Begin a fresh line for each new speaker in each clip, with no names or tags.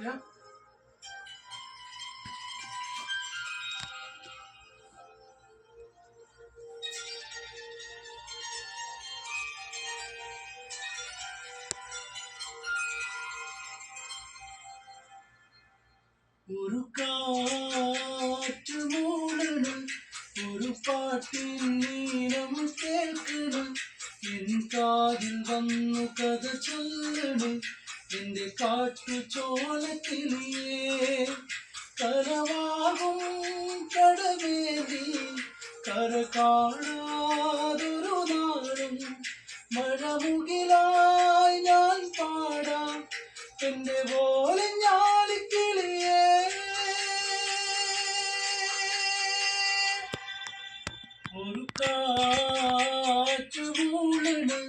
Yeah. ഒരു കാറ്റ് മൂടണം, ഒരു പാട്ടിൻ നീളം കേൾക്കണം, എൻ കാതിൽ വന്നു കഥ ചൊല്ലണം, എന്റെ കാട്ടു ചോലക്കിളിയേ. കനവാകും കടവേദി കര കാണാതൊരു നാളും, മഴമുകിലായി ഞാൻ പാടാം എന്റെ പോലെ ഞാലിക്കിളിയേ. ഒരു കാറ്റു മൂളണം,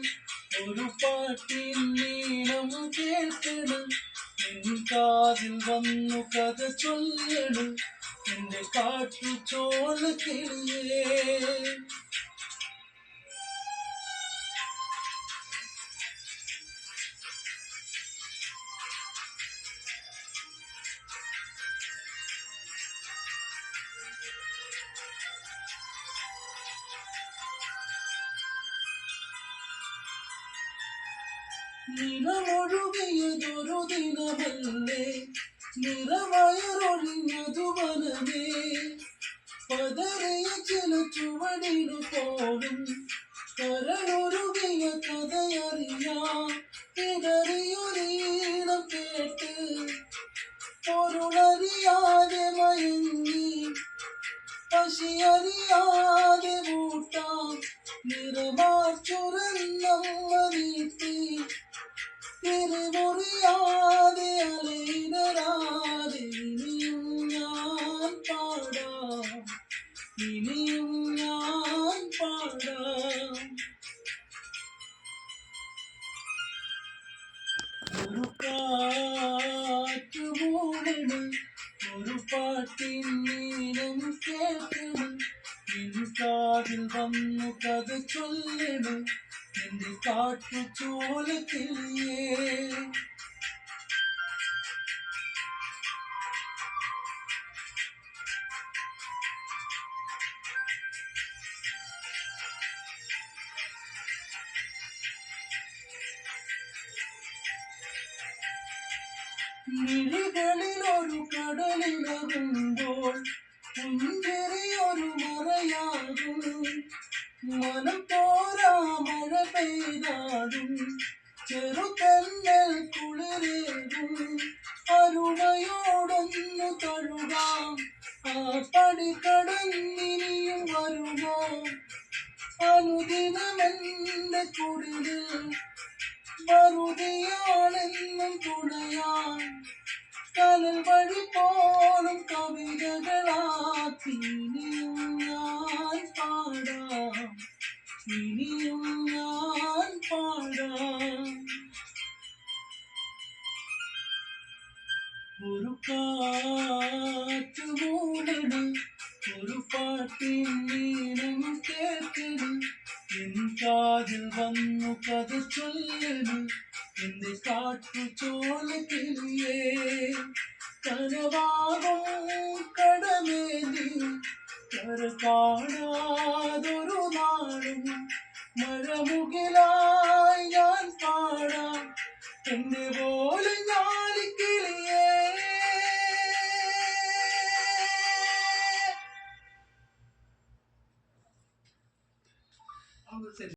ഒരു പാട്ടിൻ നീളം കേൾക്കണം, എൻ കാതിൽ വന്നു കഥ ചൊല്ലണം, എന്റെ കാട്ടു ചോലക്കിളിയേ. നിറമൊഴുകിയതൊരു ദിനമല്ലേ, നിറവയറൊഴിഞ്ഞതു വനമേ, പതറിയ ചില ചുവടിനു പോലും കരളൊരുകിയ കഥയറിയാം. ഇടറിയൊരീണം കേട്ട് പൊരുളറിയാതെ മയങ്ങി, പശിയറിയാതെ കൂട്ടാം നിറമാർച്ചുരന്നമ്മ നീട്ടി, തിരുമുറിയാതെ അലയിടരാതെ ഇനിയും ഞാൻ പാടാം, ഇനിയും ഞാൻ പാടാം. ഒരു കാറ്റു മൂടണം, ഒരു പാട്ടിൻ നീളം കേൾക്കണം, എൻ കാതിൽ വന്നു കഥ ചൊല്ലണം, എന്റെ കാട്ടു ചോലക്കിളിയേ. മിഴികളിലൊരു കടലിലകുമ്പോൾ പുഞ്ചിരിയൊരു മറയാകും, മനം പോരാ മഴ പെയ്താലും ചെറുതെന്നൽ കുളിരേകും, അരുണയോടൊന്നു തഴുകാം ആ പടി കടന്നിനിയും വരുമോ, അനുദിനമെന്റെ കുടിലിൽ വറുതിയാണെന്നും തുണയാൻ, കനൽ വഴി പോലും കവിതകളാക്കി ഇനിയും ഞാൻ പാടാം, ഇനിയും ഞാൻ പാടാം. ഒരു കാറ്റു മൂടണം, ഒരു പാട്ടിൻ നീളം കേൾക്കണം, എൻ കാതിൽ വന്നു കഥ ചൊല്ലണം, എന്റെ കാട്ടു ചോലക്കിളിയേ. കനവാകും കടമേന്തി കര കാണാതൊരു നാളും, മഴമുകിലായി ഞാൻ പാടാം എന്റെ പോലെ ഞാലിക്കിളിയേ.